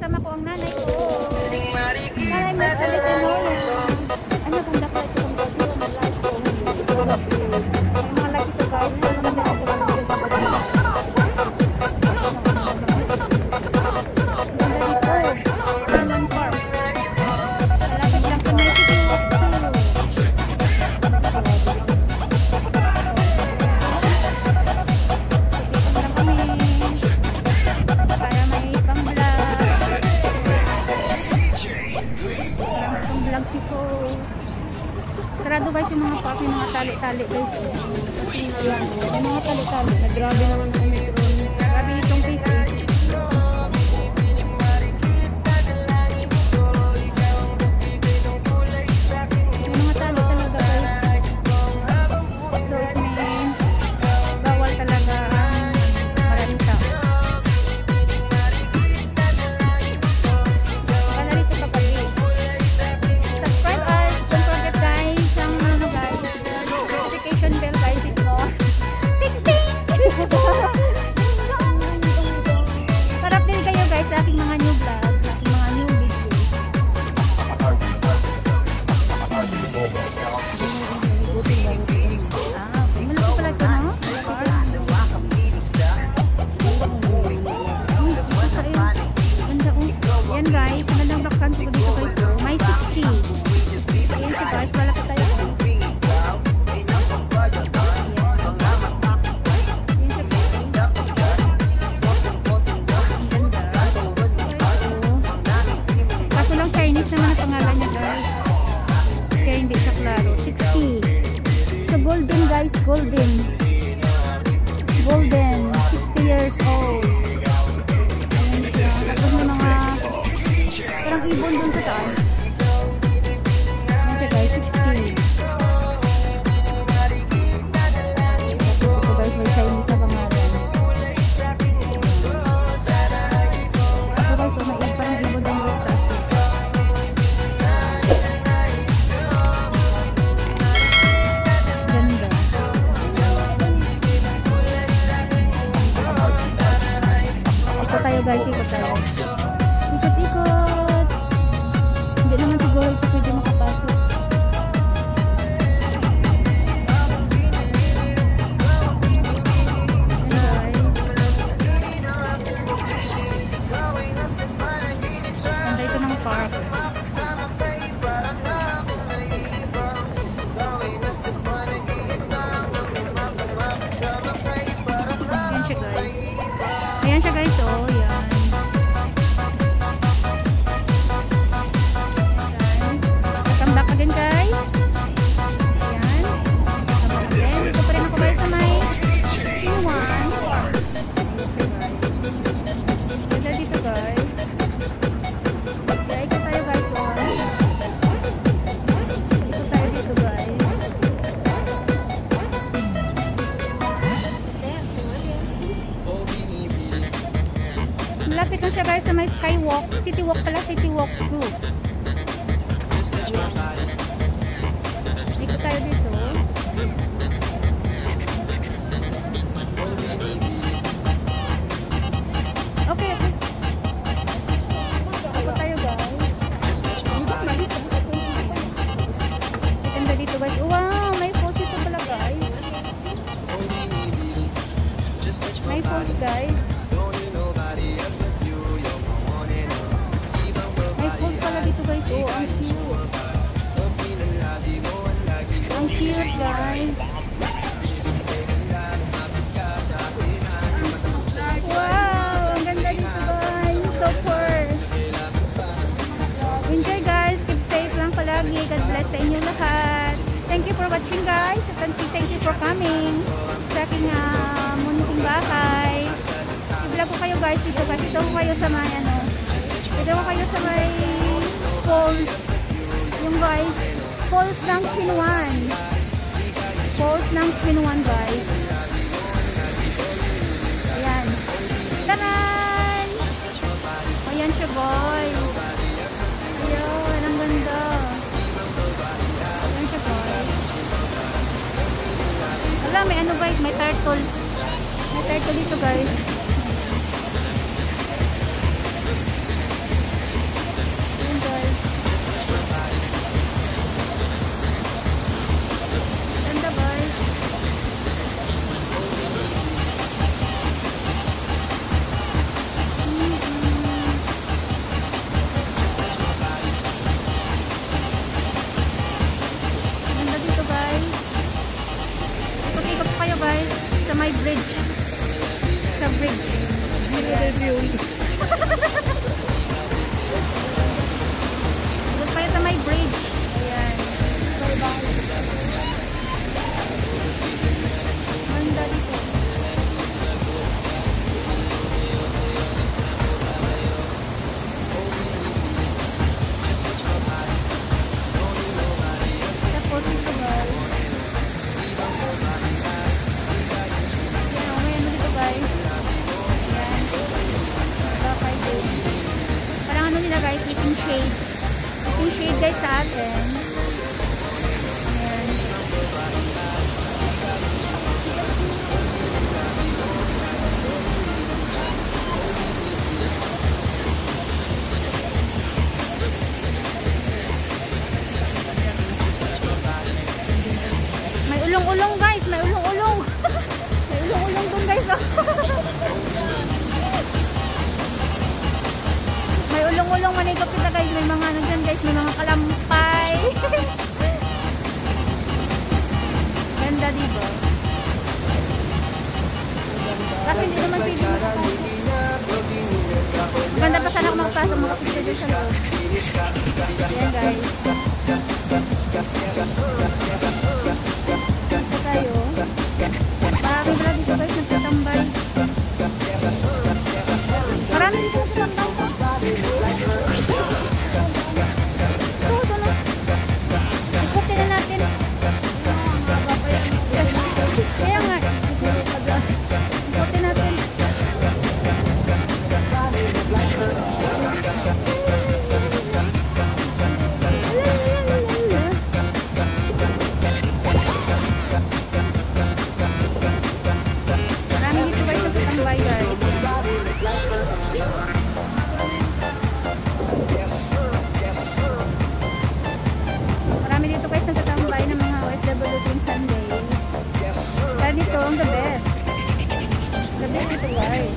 kasama ko ang nanay ko. Nanay Mars, alisin mo. Ano, ganda pa ito ang video. Mag-live ko. May mga like ito guys. Ano naman ito lang. Sarado guys yung mga park, yung mga tali-tali guys. Yung mga tali-tali. Grabe naman ang Omicron. Grabe nitong case eh. Yung mga tali talaga guys. So it means bawal talaga ang maraming tao. Baka na rito kapag subscribe us. Don't forget guys. Notification bell guys, ito. Ting ting! Harap din kayo guys sa aking mga new vlogs, sa aking mga new videos. Malaki pala ito, no? Yan guys, magandang background ko dito guys. May 60. Yan siya guys, wala ka tayo. Golden guys, golden 60 years old. Ayan siya. Tapos may mga parang ibon dun sa taas. Ayan siya guys, 60. Tapos ito guys, may Chinese na pangalan. Ito guys, may parang ibon dun sa taas. Guys, ikot tayo. Ikot-ikot. Hindi naman siguro ito pwede makapasok. Ganda ito ng park. Ayan siya guys, oh. Yan. Welcome back again guys. Ayan. Welcome back again. Dito pa rin ako guys sa may Sinuan. Ganda dito guys. Kaya ito tayo guys. Ito tayo dito guys. Malapit lang siya guys sa may Skywalk. City Walk pala, City Walk 2. Ikot tayo dito. Okay. Ikot tayo guys. Ganda dito guys. Wow, may falls dito pala guys. May falls guys. Dito guys, oh, ang cute. Ang cute guys. Wow, ang ganda dito guys. Super. Enjoy guys. Keep safe lang palagi. God bless sa inyo lahat. Thank you for watching guys. Thank you for coming sa aking munting bahay. I-vlog ko kayo guys dito guys. Ito ko kayo sa may ano. Ito ko kayo sa may falls, yung guys, falls ng Sinuan. Falls ng Sinuan guys. Ayan. Taran! Ayan siya guys. Ayan, ang ganda. Ayan siya guys. Wala, may ano guys, may turtle. May turtle dito guys. may bridge. Sa bridge. Doon tayo sa may bridge. Ayan. Ganda dito. Tapos ito guys. Ayan, may ano dito guys. Ayan. Bakay din. Parang ano nila guys, eating shade. Eating shade guys sa atin. Ayan. May ulong-ulong guys, may ulong-ulong. May ulong-ulong dun guys. Oh. May ulong-ulong manigop kita guys, may mga ano dyan guys, may mga kalampay. Ganda dito. Kasi hindi naman pwede makapasok. Ganda pa sana kung makapasok, makapasok dyan sa loob. Ayan guys. Ito tayo. Marami pala dito guys nagtatambay. Marami dito nagtatambay. Ito na. Ikutin na natin. Kaya nga. Ikutin natin. Marami dito guys nagtatambay guys. Marami dito guys nagtatambay ng mga OFW din Sunday. Kaya dito ang the best. The best dito guys.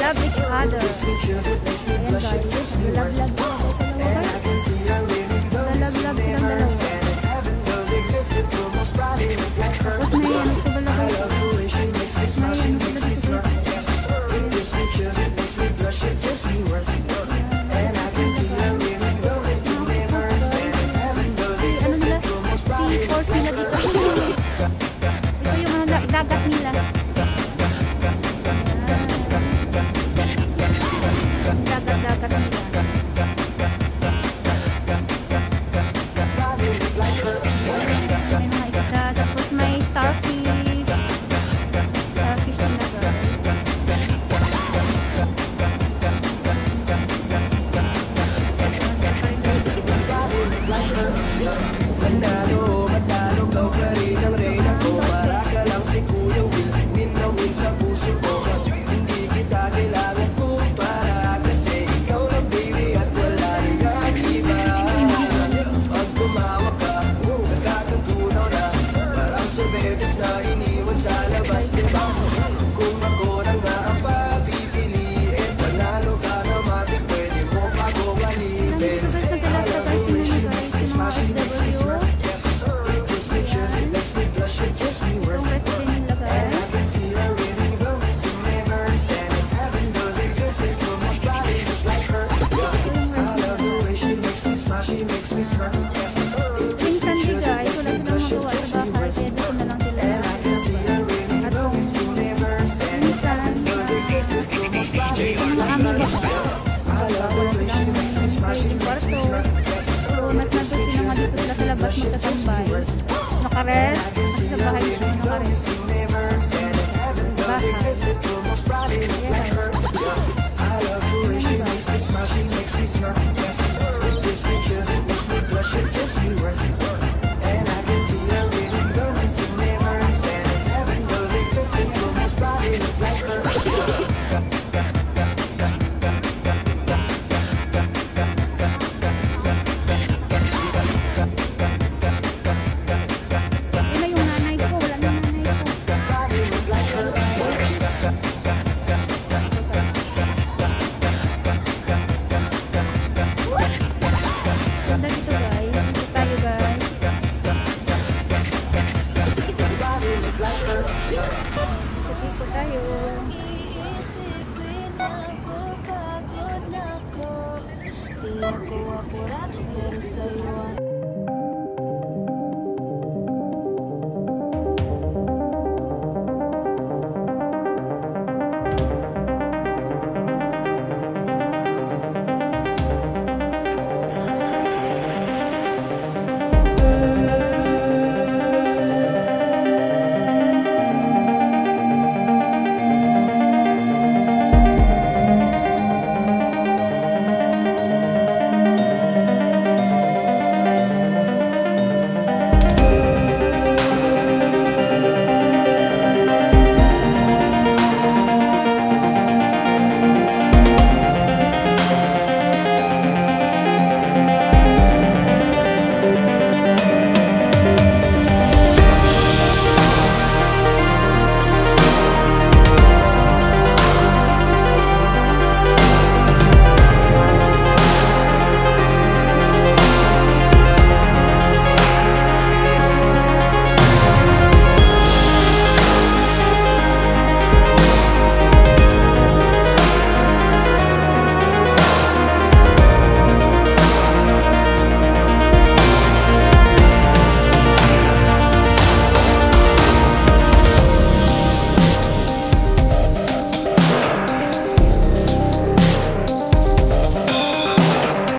Love each other. Ayan guys. Love silang dalawa. Tapos may ano ito ba lagay? May ano ito dito. Ano nila? Seaport nila dito. Ito yung mga dagat nila. Wala silang sariling kwarto. So, nandun sila nga dito sila sa labas magtatambay. Nakarest. Sa bahay sila nakarest.